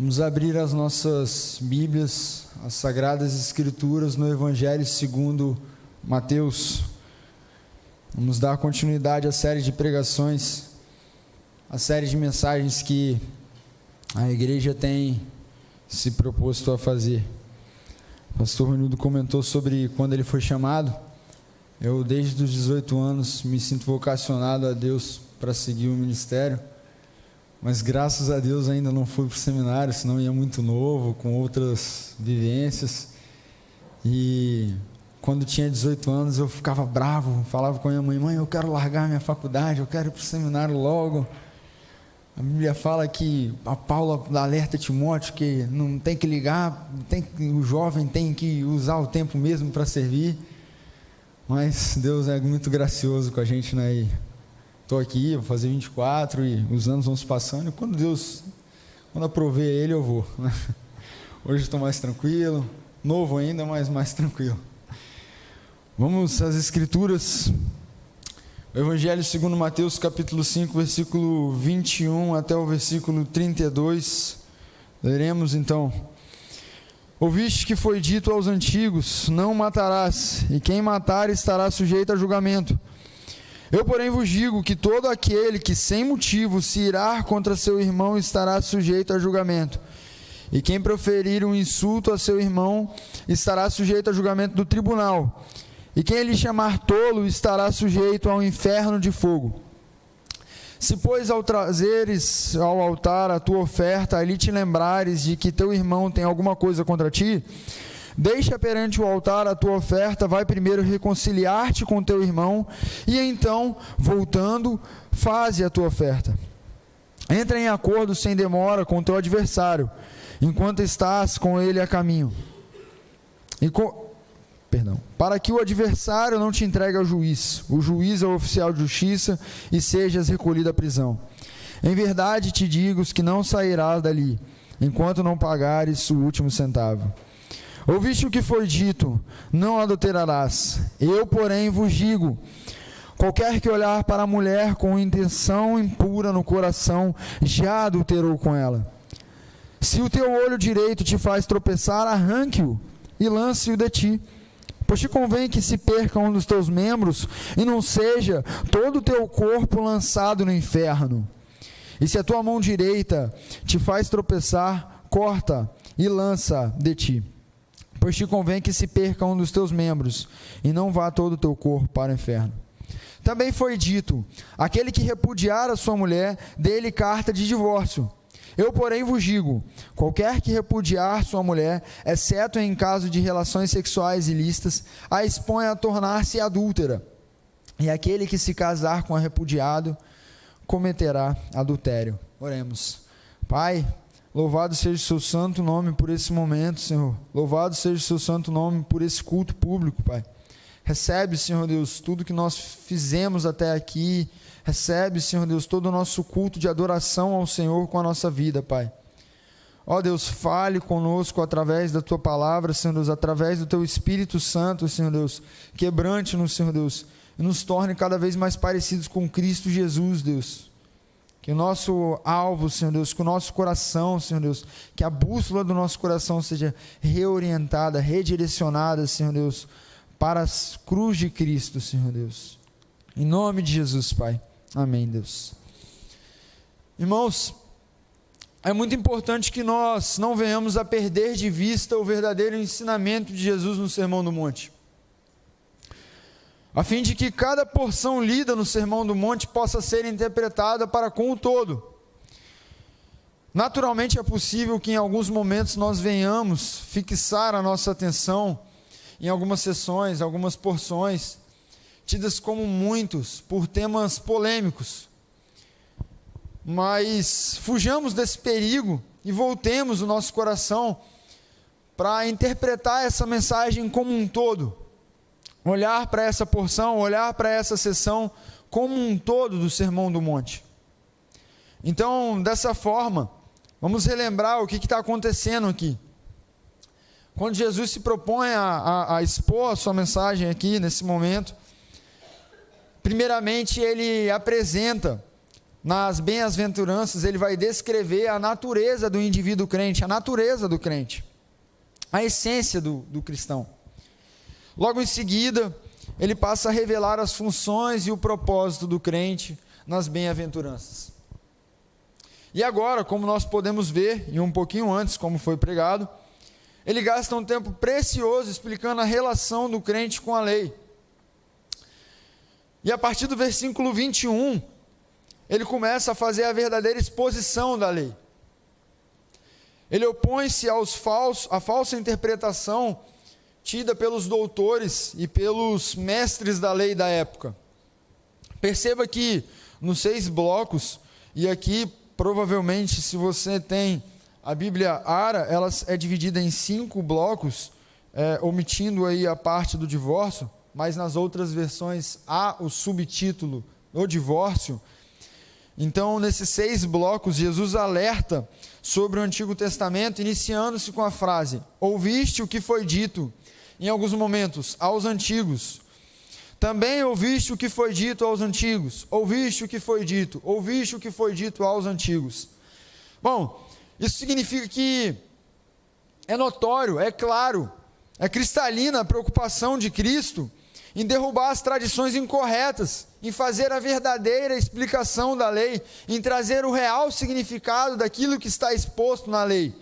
Vamos abrir as nossas Bíblias, as Sagradas Escrituras, no Evangelho segundo Mateus. Vamos dar continuidade à série de pregações, a série de mensagens que a igreja tem se proposto a fazer. O pastor Ronildo comentou sobre quando ele foi chamado. Eu, desde os 18 anos, me sinto vocacionado a Deus para seguir o ministério. Mas graças a Deus ainda não fui para o seminário, senão ia muito novo, com outras vivências. E quando tinha 18 anos eu ficava bravo, falava com a minha mãe: mãe, eu quero largar minha faculdade, eu quero ir para o seminário logo. A Bíblia fala que a Paula alerta Timóteo que não tem que ligar, o jovem tem que usar o tempo mesmo para servir. Mas Deus é muito gracioso com a gente, né? E estou aqui, vou fazer 24 e os anos vão se passando, e quando aprover ele eu vou, né? Hoje estou mais tranquilo, novo ainda, mas mais tranquilo. Vamos às Escrituras, o Evangelho segundo Mateus capítulo 5, versículo 21 até o versículo 32, leremos então. Ouviste que foi dito aos antigos: não matarás, e quem matar estará sujeito a julgamento. Eu, porém, vos digo que todo aquele que sem motivo se irar contra seu irmão estará sujeito a julgamento. E quem proferir um insulto a seu irmão estará sujeito a julgamento do tribunal. E quem lhe chamar tolo estará sujeito ao inferno de fogo. Se, pois, ao trazeres ao altar a tua oferta, ali te lembrares de que teu irmão tem alguma coisa contra ti, deixa perante o altar a tua oferta, vai primeiro reconciliar-te com teu irmão, e então, voltando, faze a tua oferta. Entra em acordo sem demora com teu adversário, enquanto estás com ele a caminho. Para que o adversário não te entregue ao juiz, o juiz é o oficial de justiça, e sejas recolhido à prisão. Em verdade te digo que não sairás dali, enquanto não pagares o último centavo. Ouviste o que foi dito: não adulterarás. Eu, porém, vos digo: qualquer que olhar para a mulher com intenção impura no coração, já adulterou com ela. Se o teu olho direito te faz tropeçar, arranque-o e lance-o de ti. Pois te convém que se perca um dos teus membros, e não seja todo o teu corpo lançado no inferno. E se a tua mão direita te faz tropeçar, corta e lança de ti. Pois te convém que se perca um dos teus membros, e não vá todo o teu corpo para o inferno. Também foi dito: aquele que repudiar a sua mulher, dê-lhe carta de divórcio. Eu, porém, vos digo: qualquer que repudiar sua mulher, exceto em caso de relações sexuais ilícitas, a expõe a tornar-se adúltera. E aquele que se casar com a repudiado, cometerá adultério. Oremos. Pai, louvado seja o seu santo nome por esse momento, Senhor. Louvado seja o seu santo nome por esse culto público, Pai. Recebe, Senhor Deus, tudo que nós fizemos até aqui. Recebe, Senhor Deus, todo o nosso culto de adoração ao Senhor com a nossa vida, Pai. Ó Deus, fale conosco através da Tua palavra, Senhor Deus, através do Teu Espírito Santo, Senhor Deus. Quebrante-nos, Senhor Deus, e nos torne cada vez mais parecidos com Cristo Jesus, Deus. Que o nosso alvo, Senhor Deus, que o nosso coração, Senhor Deus, que a bússola do nosso coração seja reorientada, redirecionada, Senhor Deus, para a cruz de Cristo, Senhor Deus. Em nome de Jesus, Pai. Amém, Deus. Irmãos, é muito importante que nós não venhamos a perder de vista o verdadeiro ensinamento de Jesus no Sermão do Monte, a fim de que cada porção lida no Sermão do Monte possa ser interpretada para com o todo. Naturalmente é possível que em alguns momentos nós venhamos fixar a nossa atenção em algumas sessões, algumas porções, tidas como muitos por temas polêmicos. Mas fujamos desse perigo e voltemos o nosso coração para interpretar essa mensagem como um todo. Olhar para essa porção, olhar para essa sessão como um todo do Sermão do Monte. Então, dessa forma, vamos relembrar o que está acontecendo aqui. Quando Jesus se propõe a expor a sua mensagem aqui, nesse momento, primeiramente ele apresenta nas bem-aventuranças, ele vai descrever a natureza do indivíduo crente, a natureza do crente, a essência do cristão. Logo em seguida, ele passa a revelar as funções e o propósito do crente nas bem-aventuranças. E agora, como nós podemos ver, e um pouquinho antes, como foi pregado, ele gasta um tempo precioso explicando a relação do crente com a lei. E a partir do versículo 21, ele começa a fazer a verdadeira exposição da lei. Ele opõe-se à falsa interpretação tida pelos doutores e pelos mestres da lei da época. Perceba que nos 6 blocos, e aqui provavelmente se você tem a Bíblia ARA, ela é dividida em 5 blocos, omitindo aí a parte do divórcio, mas nas outras versões há o subtítulo, o divórcio. Então, nesses 6 blocos, Jesus alerta sobre o Antigo Testamento, iniciando-se com a frase: ouviste o que foi dito, em alguns momentos, aos antigos. Também ouviste o que foi dito aos antigos. Ouviste o que foi dito. Ouviste o que foi dito aos antigos. Bom, isso significa que é notório, é claro, é cristalina a preocupação de Cristo em derrubar as tradições incorretas, em fazer a verdadeira explicação da lei, em trazer o real significado daquilo que está exposto na lei.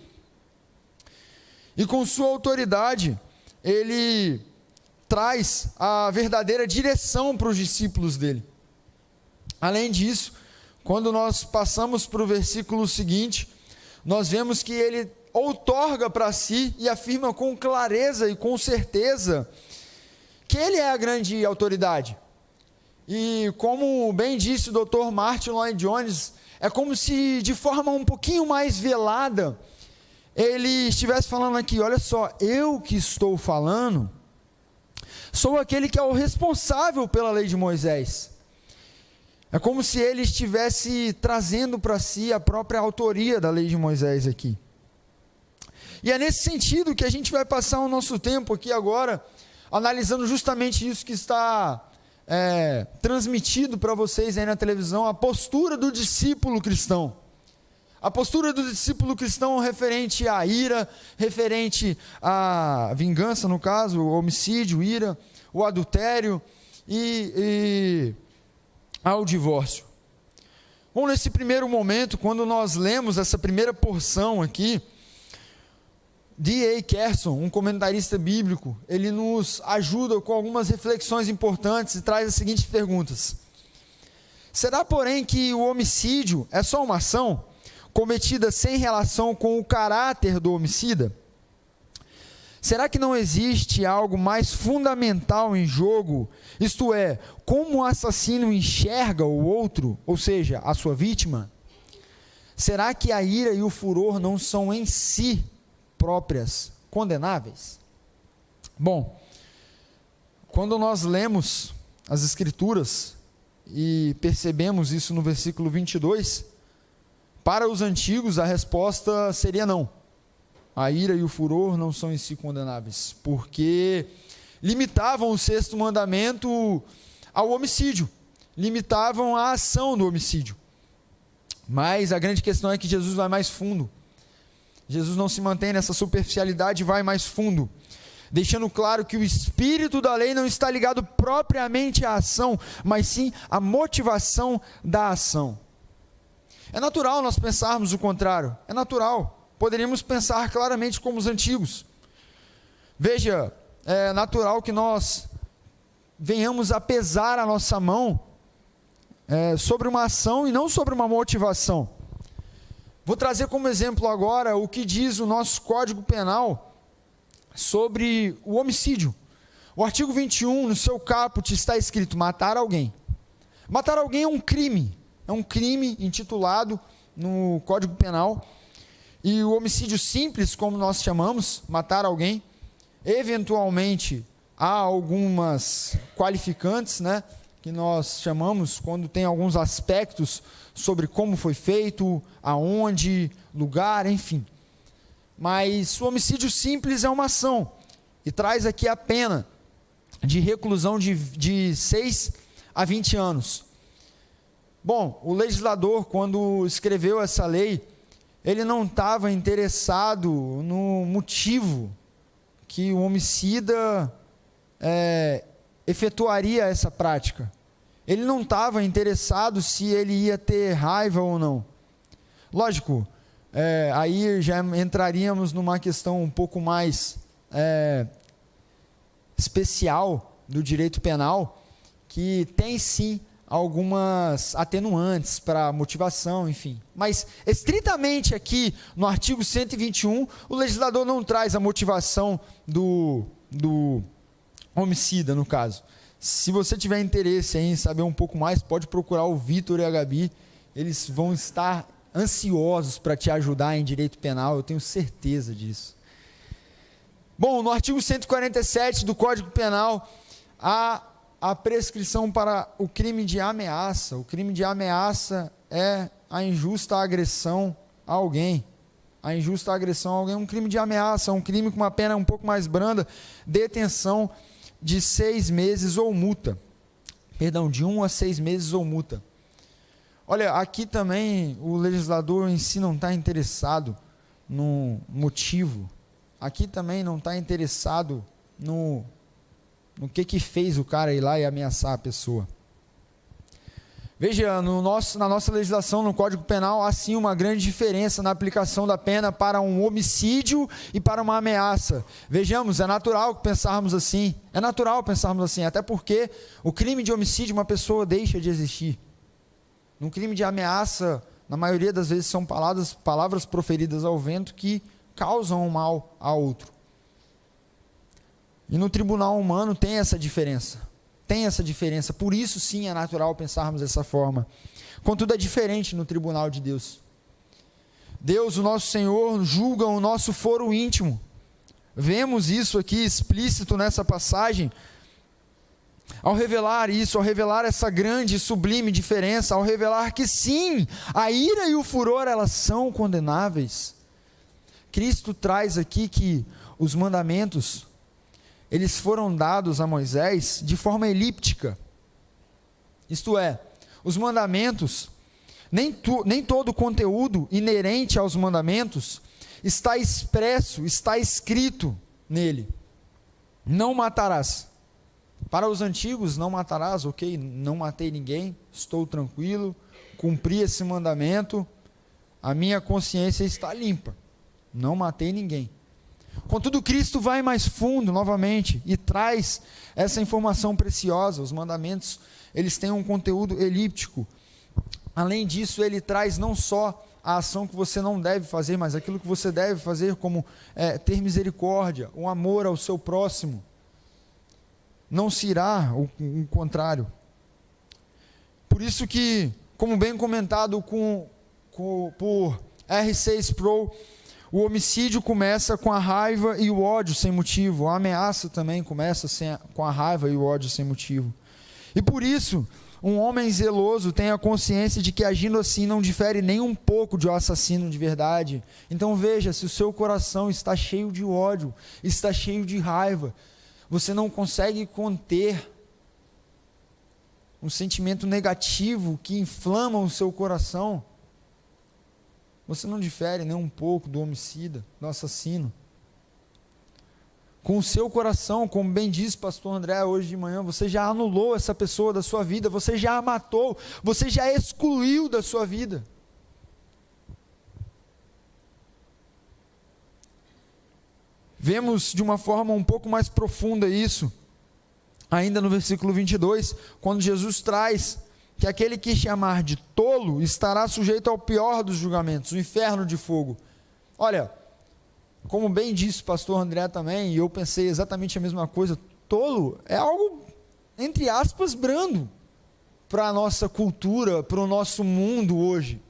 E com sua autoridade, ele traz a verdadeira direção para os discípulos dele. Além disso, quando nós passamos para o versículo seguinte, nós vemos que ele outorga para si e afirma com clareza e com certeza que ele é a grande autoridade. E como bem disse o Dr. Martin Lloyd Jones, é como se de forma um pouquinho mais velada, ele estivesse falando aqui: olha só, eu que estou falando, sou aquele que é o responsável pela lei de Moisés. É como se ele estivesse trazendo para si a própria autoria da lei de Moisés aqui. E é nesse sentido que a gente vai passar o nosso tempo aqui agora, analisando justamente isso que está transmitido para vocês aí na televisão, a postura do discípulo cristão. A postura do discípulo cristão referente à ira, referente à vingança, no caso, o homicídio, ira, o adultério e ao divórcio. Bom, nesse primeiro momento, quando nós lemos essa primeira porção aqui, D.A. Carson, um comentarista bíblico, ele nos ajuda com algumas reflexões importantes e traz as seguintes perguntas: será, porém, que o homicídio é só uma ação cometida sem relação com o caráter do homicida? Será que não existe algo mais fundamental em jogo, isto é, como o assassino enxerga o outro, ou seja, a sua vítima? Será que a ira e o furor não são em si próprias condenáveis? Bom, quando nós lemos as Escrituras e percebemos isso no versículo 22, para os antigos a resposta seria não. A ira e o furor não são em si condenáveis, porque limitavam o 6º mandamento ao homicídio, limitavam a ação do homicídio. Mas a grande questão é que Jesus vai mais fundo. Jesus não se mantém nessa superficialidade e vai mais fundo, deixando claro que o espírito da lei não está ligado propriamente à ação, mas sim à motivação da ação. É natural nós pensarmos o contrário, é natural. Poderíamos pensar claramente como os antigos. Veja, é natural que nós venhamos a pesar a nossa mão sobre uma ação e não sobre uma motivação. Vou trazer como exemplo agora o que diz o nosso Código Penal sobre o homicídio. O artigo 21, no seu caput, está escrito: matar alguém. Matar alguém é um crime intitulado no Código Penal. E o homicídio simples, como nós chamamos, matar alguém, eventualmente há algumas qualificantes, que nós chamamos quando tem alguns aspectos sobre como foi feito, aonde, lugar, enfim. Mas o homicídio simples é uma ação e traz aqui a pena de reclusão de 6 a 20 anos. Bom, o legislador, quando escreveu essa lei, ele não estava interessado no motivo que o homicida efetuaria essa prática. Ele não estava interessado se ele ia ter raiva ou não. Lógico, aí já entraríamos numa questão um pouco mais especial do direito penal, que tem sim algumas atenuantes para motivação, enfim. Mas, estritamente aqui, no artigo 121, o legislador não traz a motivação do homicida, no caso. Se você tiver interesse em saber um pouco mais, pode procurar o Vitor e a Gabi. Eles vão estar ansiosos para te ajudar em direito penal, eu tenho certeza disso. Bom, no artigo 147 do Código Penal, há a prescrição para o crime de ameaça. O crime de ameaça é a injusta agressão a alguém. A injusta agressão a alguém é um crime de ameaça, é um crime com uma pena um pouco mais branda, detenção de 6 meses ou multa. Perdão, de 1 a 6 meses ou multa. Olha, aqui também o legislador em si não está interessado no motivo. Aqui também não está interessado no que fez o cara ir lá e ameaçar a pessoa. Veja, na nossa legislação, no Código Penal, há sim uma grande diferença na aplicação da pena para um homicídio e para uma ameaça. Vejamos, é natural pensarmos assim, até porque o crime de homicídio, uma pessoa deixa de existir. No crime de ameaça, na maioria das vezes são palavras proferidas ao vento que causam mal a outro. E no tribunal humano tem essa diferença. Por isso sim é natural pensarmos dessa forma. Contudo é diferente no tribunal de Deus. Deus, o nosso Senhor, julga o nosso foro íntimo. Vemos isso aqui explícito nessa passagem. Ao revelar isso, ao revelar essa grande e sublime diferença, ao revelar que sim, a ira e o furor, elas são condenáveis. Cristo traz aqui que os mandamentos, eles foram dados a Moisés de forma elíptica. Isto é, os mandamentos, nem todo o conteúdo inerente aos mandamentos está expresso, está escrito nele. Não matarás. Para os antigos, não matarás, ok, não matei ninguém, estou tranquilo, cumpri esse mandamento, a minha consciência está limpa, não matei ninguém. Contudo, Cristo vai mais fundo novamente e traz essa informação preciosa. Os mandamentos, eles têm um conteúdo elíptico. Além disso, ele traz não só a ação que você não deve fazer, mas aquilo que você deve fazer, como ter misericórdia, o amor ao seu próximo. Não se irá o contrário. Por isso que, como bem comentado por R.C. Sproul, o homicídio começa com a raiva e o ódio sem motivo. A ameaça também começa com a raiva e o ódio sem motivo. E por isso, um homem zeloso tem a consciência de que agindo assim não difere nem um pouco de um assassino de verdade. Então veja, se o seu coração está cheio de ódio, está cheio de raiva, você não consegue conter um sentimento negativo que inflama o seu coração, você não difere nem um pouco do homicida, do assassino. Com o seu coração, como bem disse o pastor André hoje de manhã, você já anulou essa pessoa da sua vida, você já a matou, você já a excluiu da sua vida. Vemos de uma forma um pouco mais profunda isso, ainda no versículo 22, quando Jesus traz que aquele que chamar de tolo estará sujeito ao pior dos julgamentos, o inferno de fogo. Olha, como bem disse o pastor André também, e eu pensei exatamente a mesma coisa, tolo é algo, entre aspas, brando para a nossa cultura, para o nosso mundo hoje.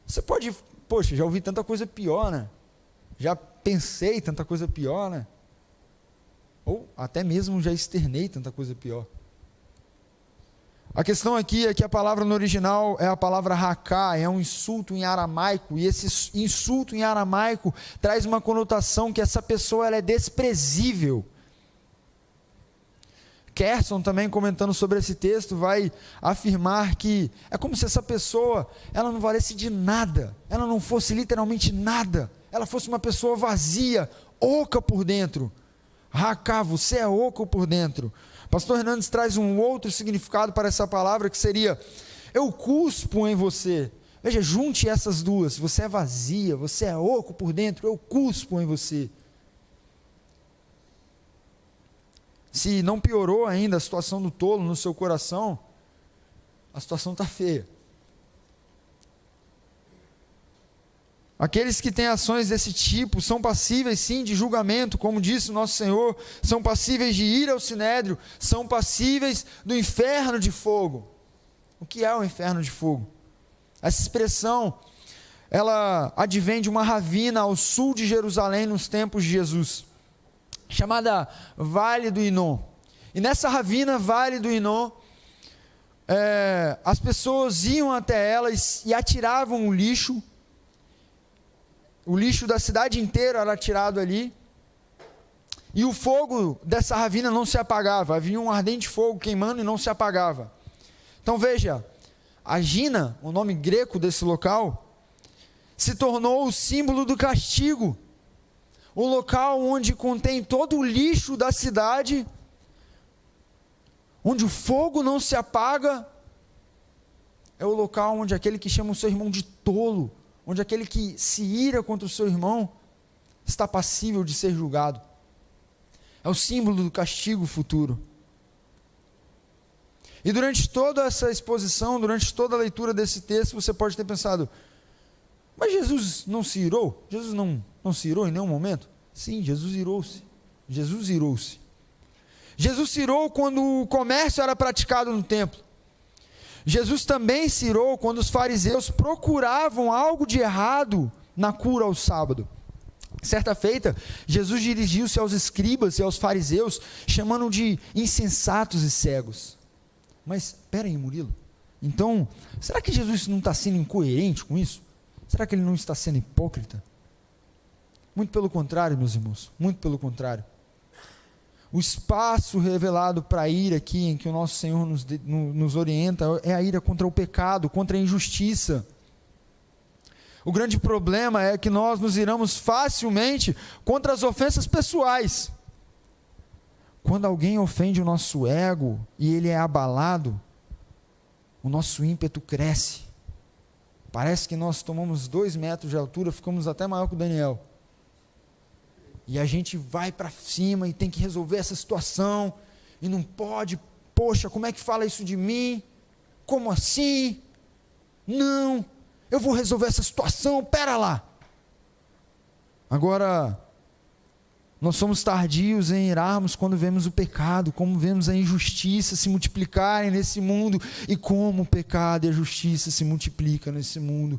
Você pode, poxa, já ouvi tanta coisa pior, né? Já pensei tanta coisa pior, né? Ou até mesmo já externei tanta coisa pior. A questão aqui é que a palavra no original é a palavra raká, é um insulto em aramaico, e esse insulto em aramaico traz uma conotação que essa pessoa ela é desprezível. Kerson, também comentando sobre esse texto, vai afirmar que é como se essa pessoa, ela não valesse de nada, ela não fosse literalmente nada, ela fosse uma pessoa vazia, oca por dentro. Raká, você é oco por dentro. Pastor Hernandes traz um outro significado para essa palavra, que seria: eu cuspo em você. Veja, junte essas duas: você é vazia, você é oco por dentro, eu cuspo em você. Se não piorou ainda a situação do tolo no seu coração, a situação está feia. Aqueles que têm ações desse tipo são passíveis sim de julgamento, como disse o nosso Senhor, são passíveis de ir ao sinédrio, são passíveis do inferno de fogo. O que é o inferno de fogo? Essa expressão, ela advém de uma ravina ao sul de Jerusalém nos tempos de Jesus, chamada Vale do Inom. E nessa ravina, Vale do Inom, as pessoas iam até ela e atiravam o lixo da cidade inteira era atirado ali, e o fogo dessa ravina não se apagava, havia um ardente fogo queimando e não se apagava. Então veja, a Gina, o nome grego desse local, se tornou o símbolo do castigo, o local onde contém todo o lixo da cidade, onde o fogo não se apaga, é o local onde aquele que chama o seu irmão de tolo, onde aquele que se ira contra o seu irmão, está passível de ser julgado. É o símbolo do castigo futuro. E durante toda essa exposição, durante toda a leitura desse texto, você pode ter pensado: mas Jesus não se irou? Jesus não se irou em nenhum momento? Sim, Jesus irou-se. Jesus irou-se. Jesus se irou quando o comércio era praticado no templo. Jesus também se irou quando os fariseus procuravam algo de errado na cura ao sábado. Certa feita, Jesus dirigiu-se aos escribas e aos fariseus, chamando de insensatos e cegos. Mas, espera aí, Murilo, então, será que Jesus não está sendo incoerente com isso? Será que ele não está sendo hipócrita? Muito pelo contrário, meus irmãos, muito pelo contrário. O espaço revelado para a ira aqui, em que o nosso Senhor nos orienta, é a ira contra o pecado, contra a injustiça. O grande problema é que nós nos iramos facilmente contra as ofensas pessoais. Quando alguém ofende o nosso ego e ele é abalado, o nosso ímpeto cresce. Parece que nós tomamos 2 metros de altura, ficamos até maior que o Daniel. E a gente vai para cima e tem que resolver essa situação, e não pode, poxa, como é que fala isso de mim? Como assim? Não, eu vou resolver essa situação, pera lá. Agora, nós somos tardios em irarmos quando vemos o pecado, como vemos a injustiça se multiplicarem nesse mundo, e como o pecado e a justiça se multiplicam nesse mundo.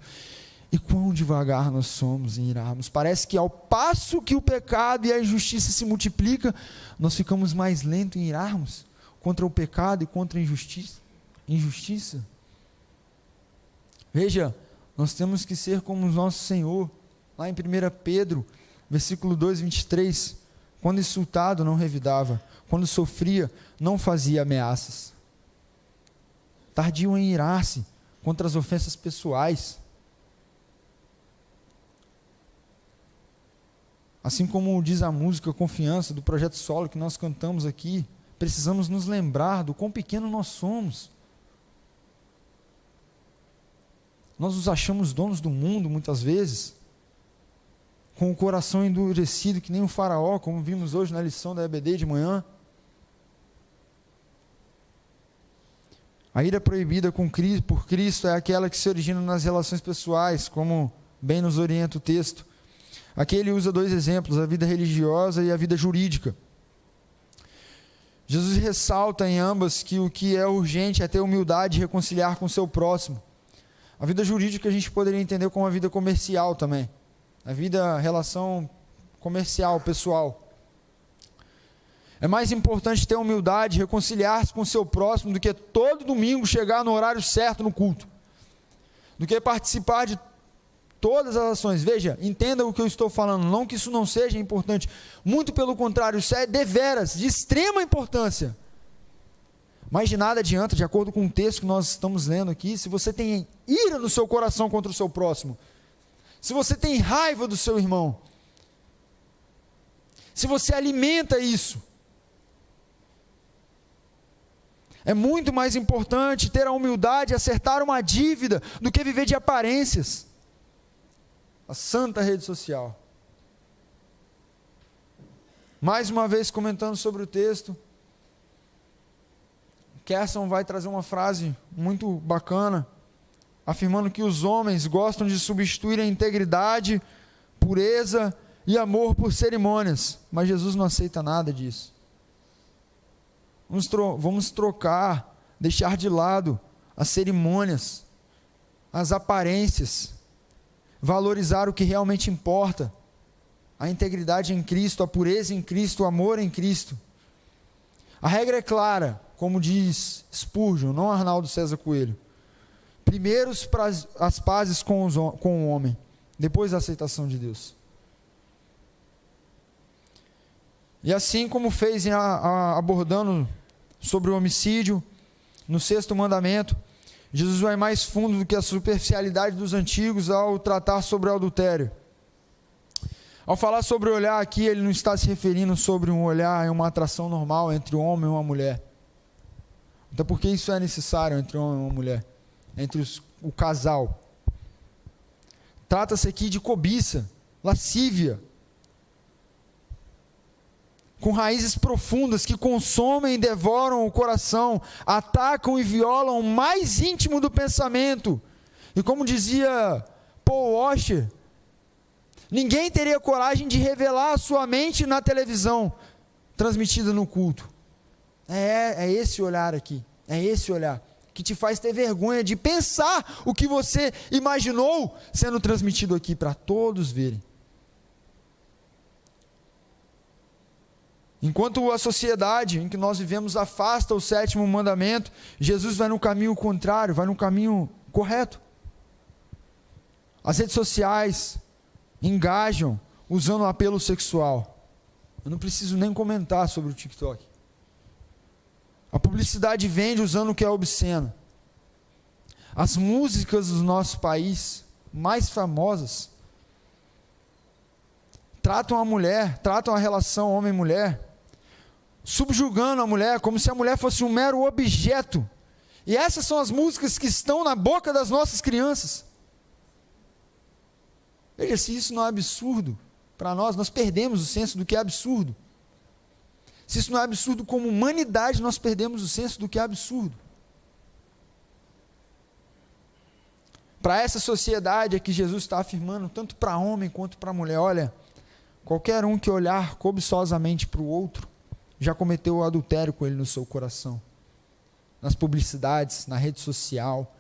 E quão devagar nós somos em irarmos. Parece que ao passo que o pecado e a injustiça se multiplicam, nós ficamos mais lentos em irarmos contra o pecado e contra a injustiça. Veja, nós temos que ser como o nosso Senhor, lá em 1 Pedro, versículo 2, 23, quando insultado não revidava, quando sofria não fazia ameaças. Tardio em irar-se contra as ofensas pessoais. Assim como diz a música Confiança, do Projeto Solo, que nós cantamos aqui, precisamos nos lembrar do quão pequeno nós somos. Nós nos achamos donos do mundo, muitas vezes, com o coração endurecido, que nem um faraó, como vimos hoje na lição da EBD de manhã. A ira proibida por Cristo é aquela que se origina nas relações pessoais, como bem nos orienta o texto. Aqui ele usa 2 exemplos, a vida religiosa e a vida jurídica. Jesus ressalta em ambas que o que é urgente é ter humildade e reconciliar com o seu próximo. A vida jurídica a gente poderia entender como a vida comercial também. A relação comercial, pessoal. É mais importante ter humildade e reconciliar-se com o seu próximo do que todo domingo chegar no horário certo no culto. Do que participar de todas as ações. Veja, entenda o que eu estou falando, não que isso não seja importante, muito pelo contrário, isso é deveras, de extrema importância. Mas de nada adianta, de acordo com o texto que nós estamos lendo aqui, se você tem ira no seu coração contra o seu próximo, se você tem raiva do seu irmão, se você alimenta isso, é muito mais importante ter a humildade e acertar uma dívida do que viver de aparências. A santa rede social. Mais uma vez comentando sobre o texto, Kerson vai trazer uma frase muito bacana, afirmando que os homens gostam de substituir a integridade, pureza e amor por cerimônias, mas Jesus não aceita nada disso. Vamos trocar, deixar de lado as cerimônias, as aparências, valorizar o que realmente importa, a integridade em Cristo, a pureza em Cristo, o amor em Cristo. A regra é clara, como diz Spurgeon, não Arnaldo César Coelho. Primeiro as pazes com o homem, depois a aceitação de Deus. E assim como fez abordando sobre o homicídio, no 6º mandamento, Jesus vai mais fundo do que a superficialidade dos antigos ao tratar sobre o adultério. Ao falar sobre o olhar aqui, ele não está se referindo sobre um olhar, uma atração normal entre um homem e uma mulher. Até porque isso é necessário entre um homem e uma mulher, entre o casal. Trata-se aqui de cobiça, lascívia, com raízes profundas que consomem e devoram o coração, atacam e violam o mais íntimo do pensamento. E como dizia Paul Washer, ninguém teria coragem de revelar a sua mente na televisão, transmitida no culto. É esse olhar aqui, é esse olhar, que te faz ter vergonha de pensar o que você imaginou sendo transmitido aqui para todos verem. Enquanto a sociedade em que nós vivemos afasta o 7º mandamento, Jesus vai no caminho contrário, vai no caminho correto. As redes sociais engajam usando o apelo sexual. Eu não preciso nem comentar sobre o TikTok. A publicidade vende usando o que é obsceno. As músicas do nosso país, mais famosas, tratam a mulher, tratam a relação homem-mulher, subjugando a mulher como se a mulher fosse um mero objeto. E essas são as músicas que estão na boca das nossas crianças. Veja, se isso não é absurdo para nós perdemos o senso do que é absurdo. Se isso não é absurdo como humanidade, nós perdemos o senso do que é absurdo. Para essa sociedade é que Jesus está afirmando, tanto para homem quanto para mulher, olha, qualquer um que olhar cobiçosamente para o outro, já cometeu o adultério com ele no seu coração. Nas publicidades, na rede social,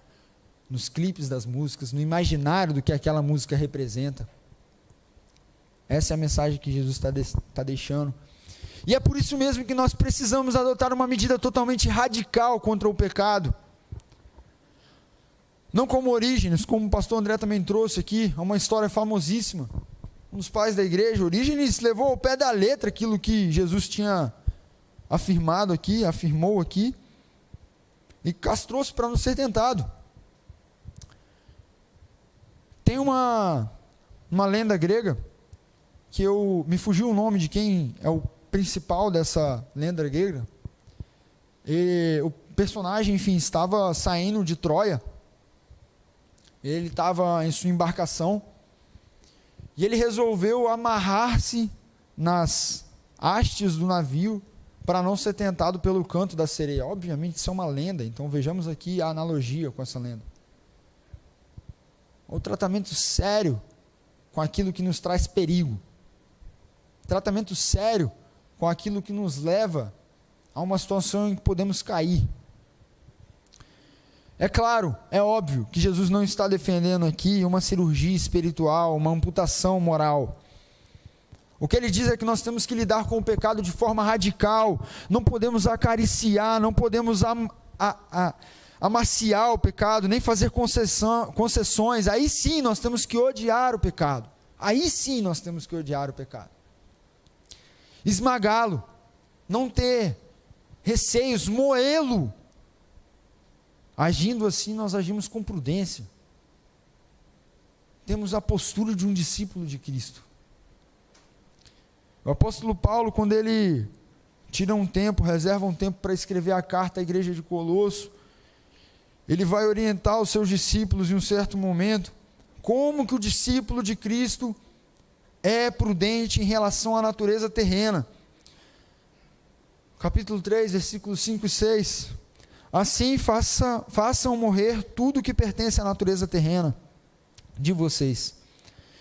nos clipes das músicas, no imaginário do que aquela música representa. Essa é a mensagem que Jesus está deixando. E é por isso mesmo que nós precisamos adotar uma medida totalmente radical contra o pecado. Não como Orígenes, como o pastor André também trouxe aqui, é uma história famosíssima. Um dos pais da igreja, Orígenes, levou ao pé da letra aquilo que Jesus tinha afirmou aqui, e castrou-se para não ser tentado. Tem uma lenda grega, que me fugiu o nome de quem é o principal dessa lenda grega. O personagem, enfim, estava saindo de Troia, ele estava em sua embarcação, e ele resolveu amarrar-se nas hastes do navio, para não ser tentado pelo canto da sereia. Obviamente isso é uma lenda, então vejamos aqui a analogia com essa lenda. O tratamento sério com aquilo que nos traz perigo. Tratamento sério com aquilo que nos leva a uma situação em que podemos cair. É claro, é óbvio que Jesus não está defendendo aqui uma cirurgia espiritual, uma amputação moral. O que ele diz é que nós temos que lidar com o pecado de forma radical, não podemos acariciar, não podemos amaciar o pecado, nem fazer concessões. Aí sim nós temos que odiar o pecado, esmagá-lo, não ter receios, moê-lo Agindo assim, nós agimos com prudência. Temos a postura de um discípulo de Cristo. O apóstolo Paulo, quando ele tira um tempo, reserva um tempo para escrever a carta à igreja de Colosso, ele vai orientar os seus discípulos em um certo momento, como que o discípulo de Cristo é prudente em relação à natureza terrena. Capítulo 3, versículos 5 e 6. Assim façam morrer tudo que pertence à natureza terrena de vocês: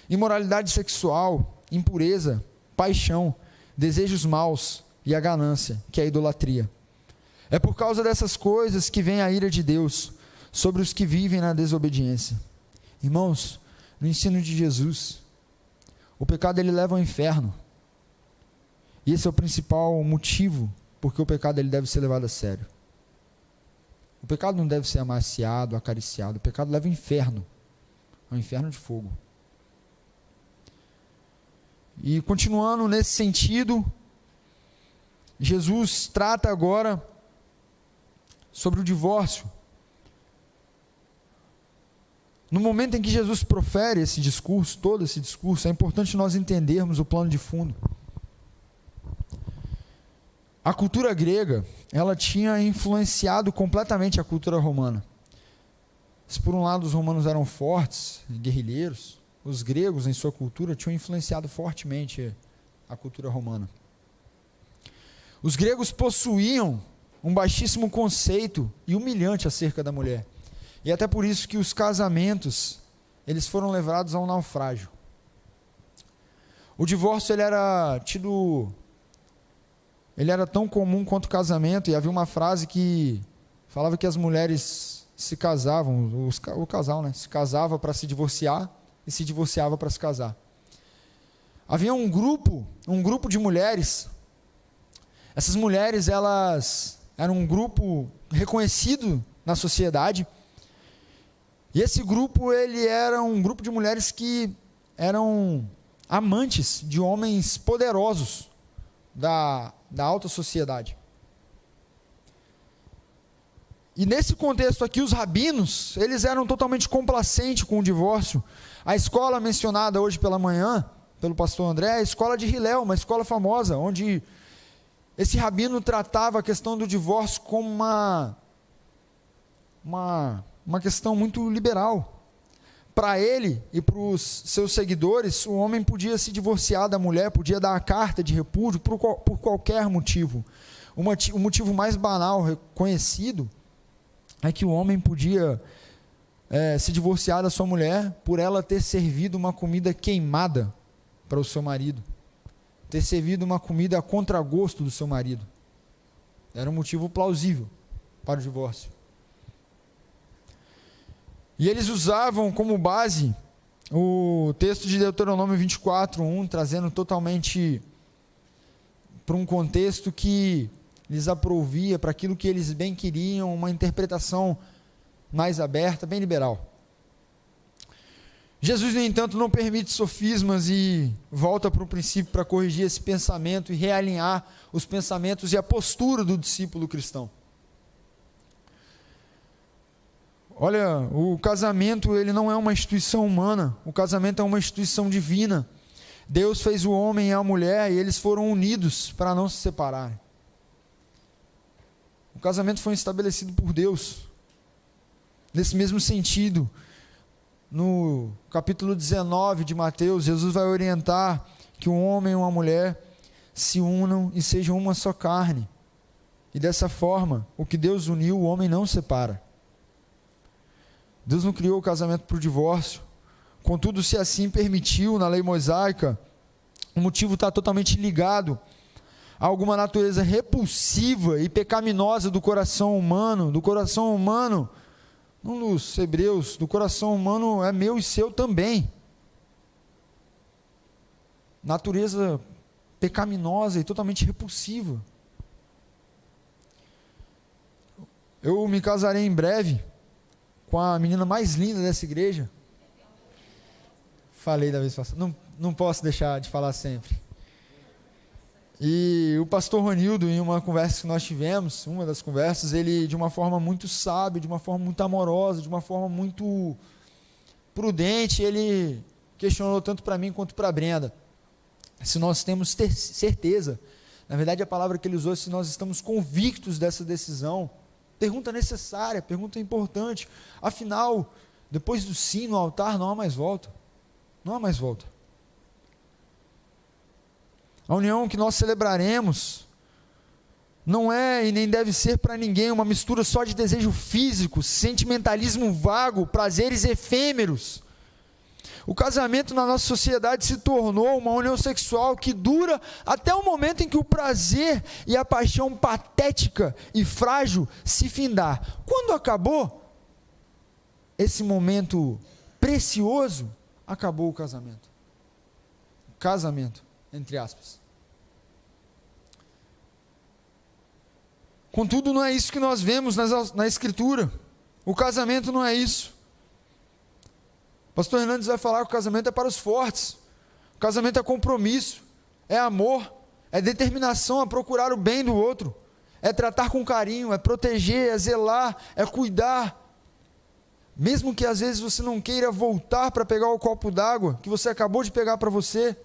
imoralidade sexual, impureza, paixão, desejos maus e a ganância, que é a idolatria. É por causa dessas coisas que vem a ira de Deus sobre os que vivem na desobediência. Irmãos, no ensino de Jesus, o pecado ele leva ao inferno. E esse é o principal motivo porque o pecado ele deve ser levado a sério. O pecado não deve ser amaciado, acariciado. O pecado leva ao inferno de fogo. E continuando nesse sentido, Jesus trata agora sobre o divórcio. No momento em que Jesus profere esse discurso, todo esse discurso, é importante nós entendermos o plano de fundo. A cultura grega, ela tinha influenciado completamente a cultura romana. Se por um lado os romanos eram fortes, guerrilheiros, os gregos em sua cultura tinham influenciado fortemente a cultura romana. Os gregos possuíam um baixíssimo conceito e humilhante acerca da mulher. E até por isso que os casamentos, eles foram levados a um naufrágio. O divórcio, ele era tão comum quanto o casamento, e havia uma frase que falava que as mulheres se casavam, o casal, né, se casava para se divorciar e se divorciava para se casar. Havia um grupo de mulheres. Essas mulheres, elas eram um grupo reconhecido na sociedade. E esse grupo, ele era um grupo de mulheres que eram amantes de homens poderosos da alta sociedade. E nesse contexto aqui, os rabinos, eles eram totalmente complacentes com o divórcio. A escola mencionada hoje pela manhã, pelo pastor André, é a escola de Hillel, uma escola famosa, onde esse rabino tratava a questão do divórcio como uma questão muito liberal. Para ele e para os seus seguidores, o homem podia se divorciar da mulher, podia dar a carta de repúdio por qualquer motivo. O motivo mais banal, reconhecido, é que o homem podia se divorciar da sua mulher por ela ter servido uma comida queimada para o seu marido, ter servido uma comida a contragosto do seu marido. Era um motivo plausível para o divórcio. E eles usavam como base o texto de Deuteronômio 24:1, trazendo totalmente para um contexto que lhes aprovia, para aquilo que eles bem queriam, uma interpretação mais aberta, bem liberal. Jesus, no entanto, não permite sofismas e volta para o princípio para corrigir esse pensamento e realinhar os pensamentos e a postura do discípulo cristão. Olha, o casamento, ele não é uma instituição humana, o casamento é uma instituição divina. Deus fez o homem e a mulher e eles foram unidos para não se separarem. O casamento foi estabelecido por Deus. Nesse mesmo sentido, no capítulo 19 de Mateus, Jesus vai orientar que um homem e uma mulher se unam e sejam uma só carne. E dessa forma, o que Deus uniu, o homem não separa. Deus não criou o casamento para o divórcio. Contudo, se assim permitiu na lei mosaica, o motivo está totalmente ligado a alguma natureza repulsiva e pecaminosa do coração humano. Do coração humano, não dos hebreus, do coração humano é meu e seu também. Natureza pecaminosa e totalmente repulsiva. Eu me casarei em breve com a menina mais linda dessa igreja. Falei da vez passada, não posso deixar de falar sempre. E o pastor Ronildo, em uma conversa que nós tivemos, uma das conversas, ele, de uma forma muito sábia, de uma forma muito amorosa, de uma forma muito prudente, ele questionou tanto para mim quanto para a Brenda, se nós temos certeza, na verdade a palavra que ele usou, se nós estamos convictos dessa decisão. Pergunta necessária, pergunta importante. Afinal, depois do sim no altar, não há mais volta. Não há mais volta. A união que nós celebraremos não é e nem deve ser para ninguém uma mistura só de desejo físico, sentimentalismo vago, prazeres efêmeros. O casamento na nossa sociedade se tornou uma união sexual que dura até o momento em que o prazer e a paixão patética e frágil se findar. Quando acabou esse momento precioso, acabou o casamento. Casamento, entre aspas. Contudo, não é isso que nós vemos na Escritura. O casamento não é isso. Pastor Hernandes vai falar que o casamento é para os fortes. O casamento é compromisso, é amor, é determinação a procurar o bem do outro, é tratar com carinho, é proteger, é zelar, é cuidar. Mesmo que às vezes você não queira voltar para pegar o copo d'água que você acabou de pegar para você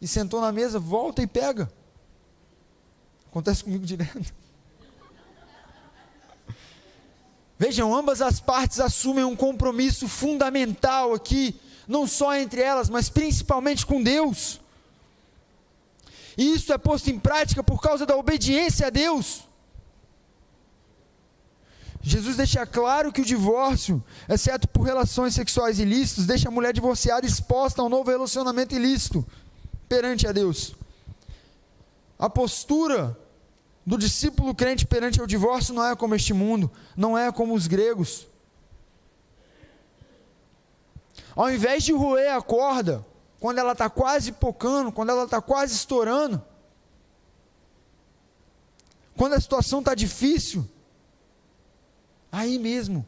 e sentou na mesa, volta e pega. Acontece comigo direto. Vejam, ambas as partes assumem um compromisso fundamental aqui, não só entre elas, mas principalmente com Deus. E isso é posto em prática por causa da obediência a Deus. Jesus deixa claro que o divórcio, exceto por relações sexuais ilícitas, deixa a mulher divorciada exposta a um novo relacionamento ilícito perante a Deus. A postura do discípulo crente perante ao divórcio não é como este mundo, não é como os gregos. Ao invés de roer a corda, quando ela está quase pocando, quando ela está quase estourando, quando a situação está difícil, aí mesmo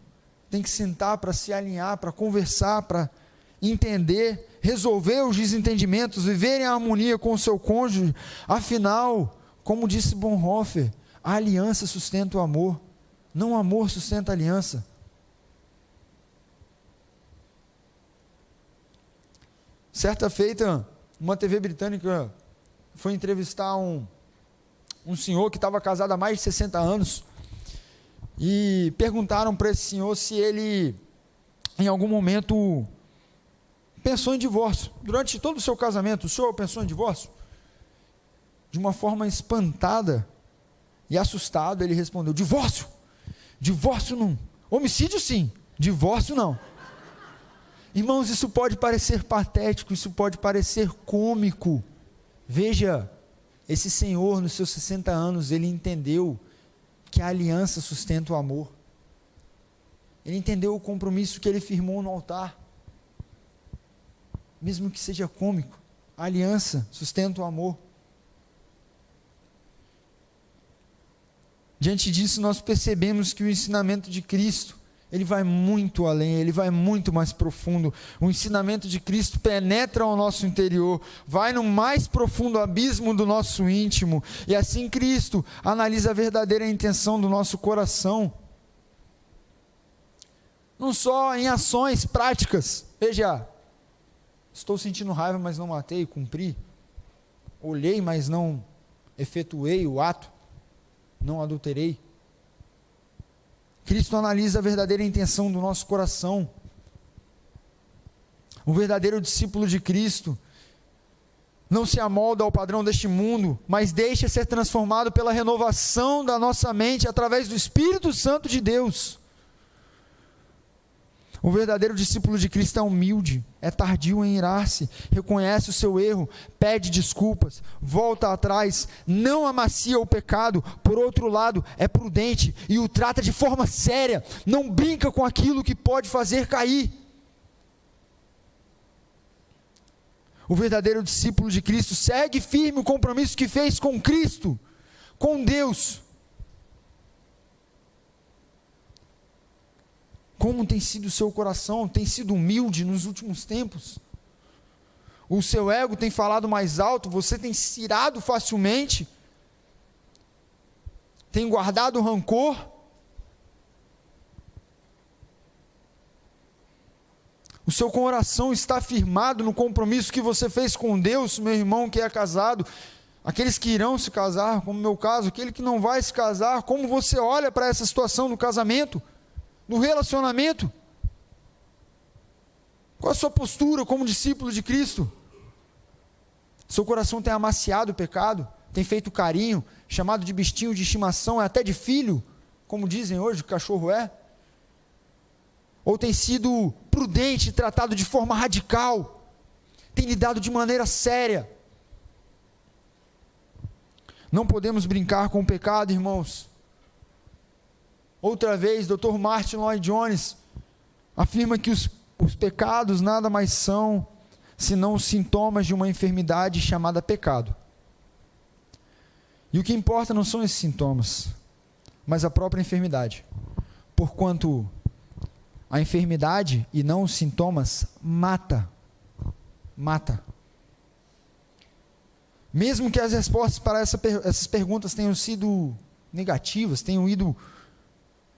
tem que sentar para se alinhar, para conversar, para entender, resolver os desentendimentos, viver em harmonia com o seu cônjuge. Afinal, como disse Bonhoeffer, a aliança sustenta o amor, não o amor sustenta a aliança. Certa feita, uma TV britânica foi entrevistar um senhor que estava casado há mais de 60 anos, e perguntaram para esse senhor se ele, em algum momento, pensou em divórcio. Durante todo o seu casamento, o senhor pensou em divórcio? De uma forma espantada e assustado, ele respondeu: divórcio? Divórcio não. Homicídio sim, divórcio não. Irmãos, isso pode parecer patético, isso pode parecer cômico. Veja, esse senhor nos seus 60 anos, ele entendeu que a aliança sustenta o amor. Ele entendeu o compromisso que ele firmou no altar. Mesmo que seja cômico, a aliança sustenta o amor. Diante disso, nós percebemos que o ensinamento de Cristo, ele vai muito além, ele vai muito mais profundo. O ensinamento de Cristo penetra o nosso interior, vai no mais profundo abismo do nosso íntimo, e assim Cristo analisa a verdadeira intenção do nosso coração. Não só em ações práticas. Veja, estou sentindo raiva, mas não matei, cumpri. Olhei, mas não efetuei o ato. Não adulterei. Cristo analisa a verdadeira intenção do nosso coração. O verdadeiro discípulo de Cristo não se amolda ao padrão deste mundo, mas deixa ser transformado pela renovação da nossa mente através do Espírito Santo de Deus. O verdadeiro discípulo de Cristo é humilde, é tardio em irar-se, reconhece o seu erro, pede desculpas, volta atrás, não amacia o pecado, por outro lado, é prudente e o trata de forma séria, não brinca com aquilo que pode fazer cair. O verdadeiro discípulo de Cristo segue firme o compromisso que fez com Cristo, com Deus. Como tem sido o seu coração? Tem sido humilde nos últimos tempos? o seu ego tem falado mais alto, você tem se irado facilmente, tem guardado rancor, o seu coração está firmado no compromisso que você fez com Deus, meu irmão que é casado, aqueles que irão se casar, como no meu caso, aquele que não vai se casar, como você olha para essa situação do casamento, do relacionamento? Qual a sua postura como discípulo de Cristo? Seu coração tem amaciado o pecado, tem feito carinho, chamado de bichinho de estimação, até de filho, como dizem hoje, o cachorro é? Ou tem sido prudente, tratado de forma radical, tem lidado de maneira séria? Não podemos brincar com o pecado, irmãos. Outra vez, Dr. Martin Lloyd Jones afirma que os pecados nada mais são senão os sintomas de uma enfermidade chamada pecado. E o que importa não são esses sintomas, mas a própria enfermidade. Porquanto a enfermidade e não os sintomas mata. Mesmo que as respostas para essas perguntas tenham sido negativas, tenham ido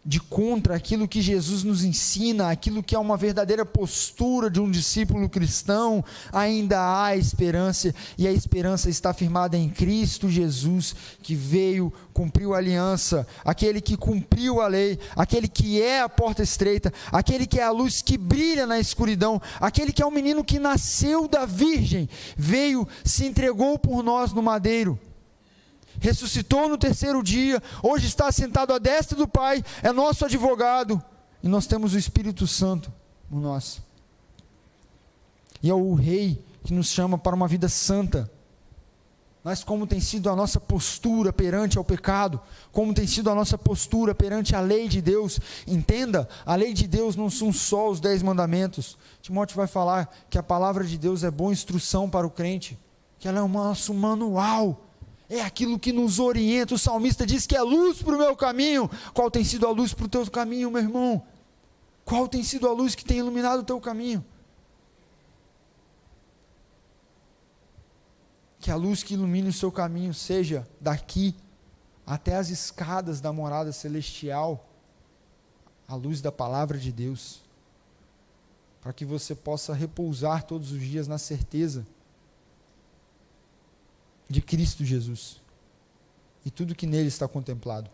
de contra aquilo que Jesus nos ensina, aquilo que é uma verdadeira postura de um discípulo cristão, ainda há esperança, e a esperança está firmada em Cristo Jesus, que veio, cumpriu a aliança, aquele que cumpriu a lei, aquele que é a porta estreita, aquele que é a luz que brilha na escuridão, aquele que é o menino que nasceu da virgem, veio, se entregou por nós no madeiro, ressuscitou no terceiro dia, hoje está sentado à destra do Pai, é nosso advogado, e nós temos o Espírito Santo no nosso, e é o Rei que nos chama para uma vida santa. Mas como tem sido a nossa postura perante ao pecado, como tem sido a nossa postura perante a lei de Deus? Entenda, a lei de Deus não são só os 10 mandamentos. Timóteo vai falar que a palavra de Deus é boa instrução para o crente, que ela é o nosso manual, é aquilo que nos orienta. O salmista diz que é luz para o meu caminho. Qual tem sido a luz para o teu caminho, meu irmão? Qual tem sido a luz que tem iluminado o teu caminho? Que a luz que ilumine o seu caminho seja daqui até as escadas da morada celestial, a luz da palavra de Deus, para que você possa repousar todos os dias na certeza de Cristo Jesus e tudo que nele está contemplado.